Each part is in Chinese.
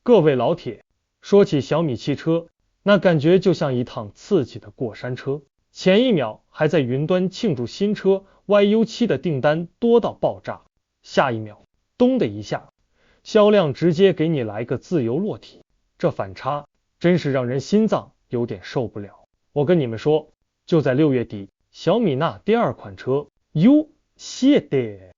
各位老铁，说起小米汽车，那感觉就像一趟刺激的过山车。前一秒还在云端庆祝新车 YU7 的订单多到爆炸，下一秒咚的一下，销量直接给你来个自由落体，这反差真是让人心脏有点受不了。我跟你们说，就在6月底，小米那第二款车 U7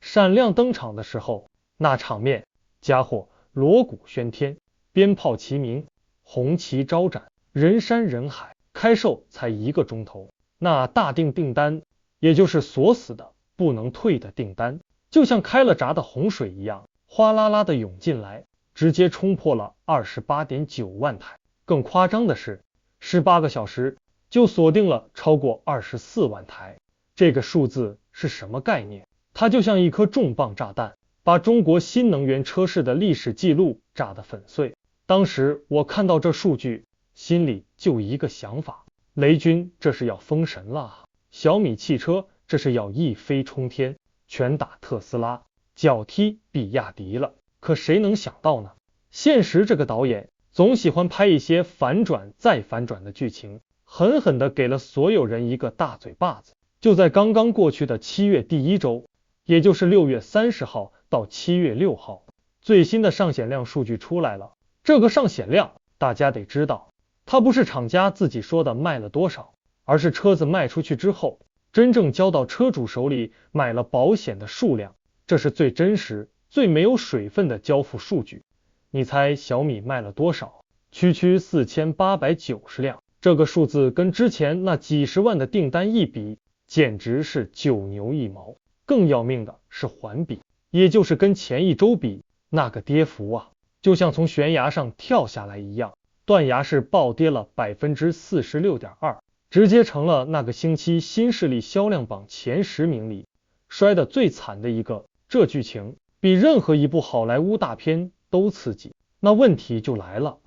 闪亮登场的时候，那场面，家伙锣鼓喧天，鞭炮齐鸣，红旗招展，人山人海。开售才1个钟头，那大订单，也就是锁死的不能退的订单，就像开了闸的洪水一样，哗啦啦的涌进来，直接冲破了 28.9 万台。更夸张的是，18个小时就锁定了超过24万台。这个数字是什么概念？它就像一颗重磅炸弹，把中国新能源车市的历史记录炸得粉碎。当时我看到这数据，心里就一个想法，雷军这是要封神了啊，小米汽车这是要一飞冲天，拳打特斯拉，脚踢比亚迪了。可谁能想到呢？现实这个导演总喜欢拍一些反转再反转的剧情，狠狠地给了所有人一个大嘴巴子。就在刚刚过去的7月第1周，也就是6月30号到7月6号，最新的上险量数据出来了。这个上险量大家得知道，它不是厂家自己说的卖了多少，而是车子卖出去之后，真正交到车主手里买了保险的数量，这是最真实、最没有水分的交付数据。你猜小米卖了多少？区4890辆，这个数字跟之前那几十万的订单一比，简直是9牛1毛。更要命的是环比，也就是跟前一周比，那个跌幅啊，就像从悬崖上跳下来一样。断崖式暴跌了 46.2%， 直接成了那个星期新势力销量榜前10名里摔得最惨的一个。这剧情比任何一部好莱坞大片都刺激。那问题就来了，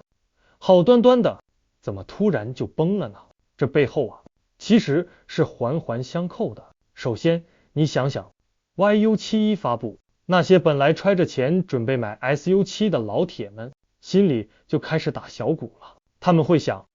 好端端的怎么突然就崩了呢？这背后啊，其实是环环相扣的。首先你想想 YU7 发布，那些本来揣着钱准备买 SU7 的老铁们心里就开始打小鼓了。他们会想，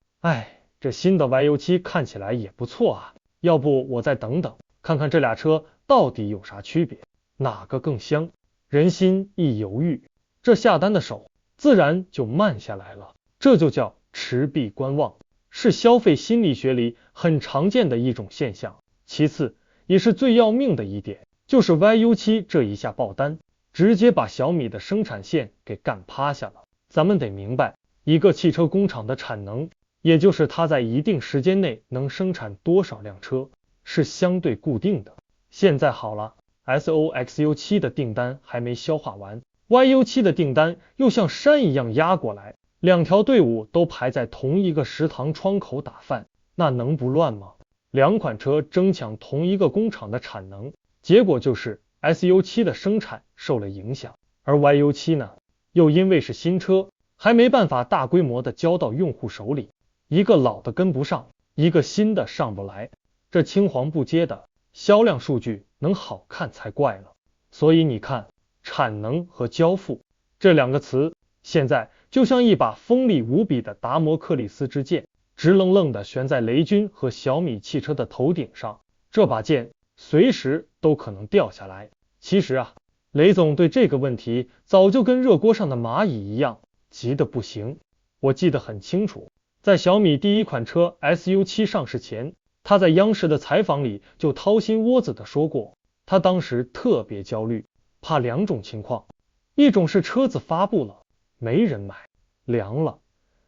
这新的 YU7 看起来也不错啊，要不我再等等，看看这俩车到底有啥区别，哪个更香。人心一犹豫，这下单的手自然就慢下来了。这就叫持币观望，是消费心理学里很常见的一种现象。其次也是最要命的一点，就是 YU7 这一下爆单，直接把小米的生产线给干趴下了。咱们得明白，一个汽车工厂的产能，也就是它在一定时间内能生产多少辆车，是相对固定的。现在好了， SOXU7 的订单还没消化完， YU7 的订单又像山一样压过来，两条队伍都排在同一个食堂窗口打饭，那能不乱吗？两款车争抢同一个工厂的产能，结果就是 SU7 的生产受了影响，而 YU7 呢，又因为是新车，还没办法大规模的交到用户手里，一个老的跟不上，一个新的上不来，这青黄不接的销量数据能好看才怪了。所以你看，产能和交付这两个词，现在就像一把锋利无比的达摩克里斯之剑，直愣愣的悬在雷军和小米汽车的头顶上，这把剑随时都可能掉下来。其实啊，雷总对这个问题早就跟热锅上的蚂蚁一样，急得不行。我记得很清楚，在小米第一款车 SU7 上市前，他在央视的采访里就掏心窝子的说过，他当时特别焦虑，怕两种情况，一种是车子发布了，没人买，凉了；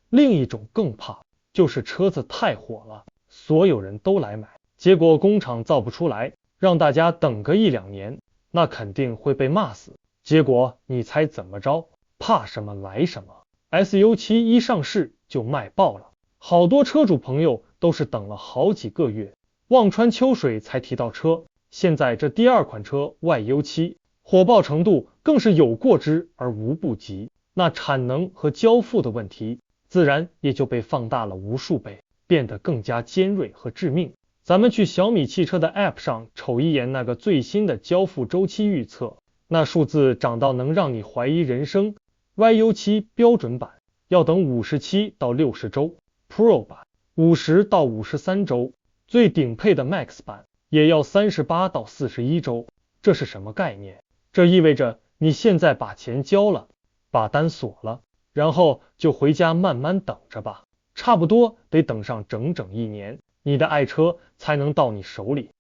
另一种更怕，就是车子太火了，所有人都来买，结果工厂造不出来，让大家等个1-2年，那肯定会被骂死。结果你猜怎么着？怕什么来什么， SU7 一上市就卖爆了，好多车主朋友都是等了好几个月，望穿秋水才提到车。现在这第二款车 YU7 火爆程度更是有过之而无不及，那产能和交付的问题自然也就被放大了无数倍，变得更加尖锐和致命。咱们去小米汽车的 App 上瞅一眼那个最新的交付周期预测，那数字涨到能让你怀疑人生。，YU7 标准版要等57到60周 ，Pro 版50到53周，最顶配的 Max 版也要38到41周。这是什么概念？这意味着你现在把钱交了，把单锁了，然后就回家慢慢等着吧，差不多得等上整整1年，你的爱车才能到你手里。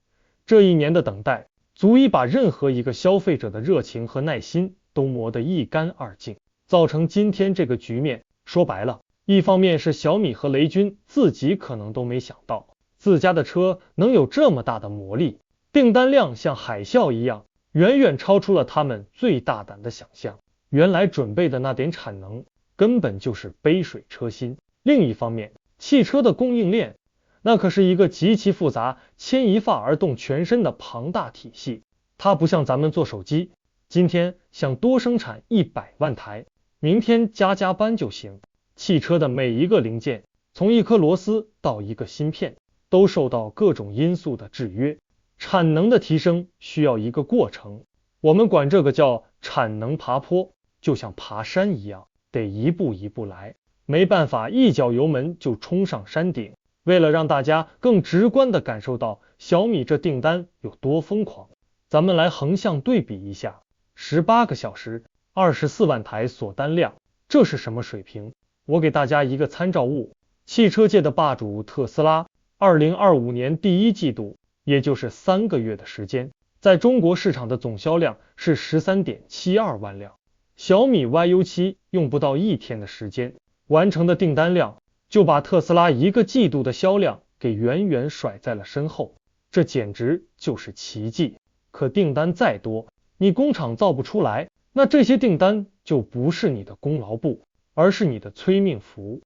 这1年的等待，足以把任何一个消费者的热情和耐心都磨得一干二净，造成今天这个局面。说白了，一方面是小米和雷军自己可能都没想到，自家的车能有这么大的魔力，订单量像海啸一样，远远超出了他们最大胆的想象。原来准备的那点产能，根本就是杯水车薪。另一方面，汽车的供应链，那可是一个极其复杂、牵一发而动全身的庞大体系。它不像咱们做手机，今天想多生产100万台，明天加班就行。汽车的每一个零件，从一颗螺丝到一个芯片，都受到各种因素的制约。产能的提升需要一个过程，我们管这个叫产能爬坡，就像爬山一样，得一步一步来，没办法一脚油门就冲上山顶。为了让大家更直观地感受到小米这订单有多疯狂，咱们来横向对比一下，18个小时24万台锁单量，这是什么水平？我给大家一个参照物，汽车界的霸主特斯拉，2025年第1季度，也就是3个月的时间，在中国市场的总销量是13.72万辆，小米 YU7 用不到1天的时间完成的订单量，就把特斯拉1个季度的销量给远远甩在了身后，这简直就是奇迹。可订单再多，你工厂造不出来，那这些订单就不是你的功劳簿，而是你的催命符。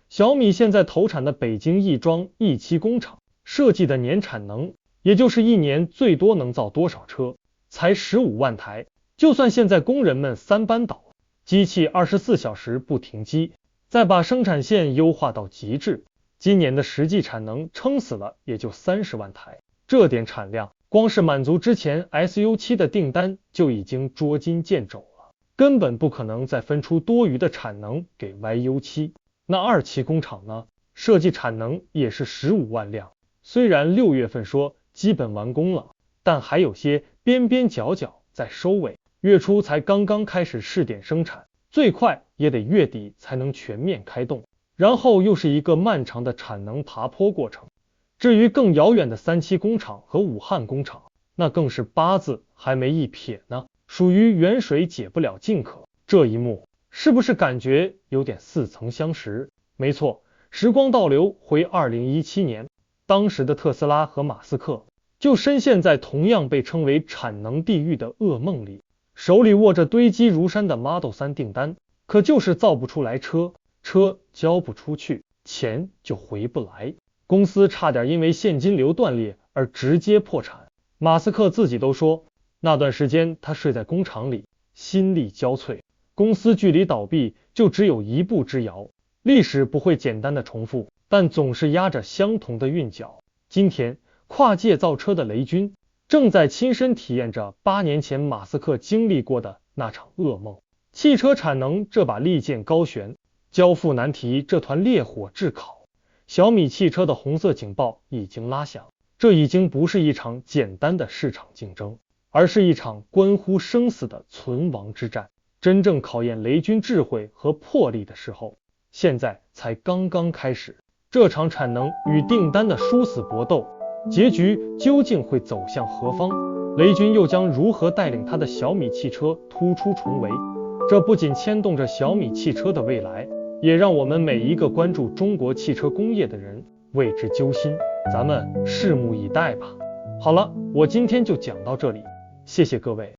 小米现在投产的北京亦庄E7工厂设计的年产能，也就是1年最多能造多少车，才15万台。就算现在工人们3班倒，机器24小时不停机，再把生产线优化到极致，今年的实际产能撑死了也就30万台。这点产量，光是满足之前 SU7 的订单就已经捉襟见肘了，根本不可能再分出多余的产能给 YU7。那2期工厂呢，设计产能也是15万辆，虽然6月份说基本完工了，但还有些边边角角在收尾，月初才刚刚开始试点生产，最快也得月底才能全面开动，然后又是一个漫长的产能爬坡过程。至于更遥远的3期工厂和武汉工厂，那更是8字还没一撇呢，属于远水解不了近渴。这一幕是不是感觉有点似曾相识？没错，时光倒流回2017年，当时的特斯拉和马斯克就深陷在同样被称为产能地狱的噩梦里，手里握着堆积如山的 Model 3订单，可就是造不出来车，车交不出去，钱就回不来，公司差点因为现金流断裂而直接破产。马斯克自己都说，那段时间他睡在工厂里，心力交瘁，公司距离倒闭就只有1步之遥。历史不会简单的重复，但总是压着相同的韵脚。今天跨界造车的雷军正在亲身体验着8年前马斯克经历过的那场噩梦。汽车产能这把利剑高悬，交付难题这团烈火炙烤，小米汽车的红色警报已经拉响。这已经不是一场简单的市场竞争，而是一场关乎生死的存亡之战。真正考验雷军智慧和魄力的时候，现在才刚刚开始。这场产能与订单的殊死搏斗，结局究竟会走向何方？雷军又将如何带领他的小米汽车突出重围？这不仅牵动着小米汽车的未来，也让我们每一个关注中国汽车工业的人为之揪心。咱们拭目以待吧。好了，我今天就讲到这里，谢谢各位。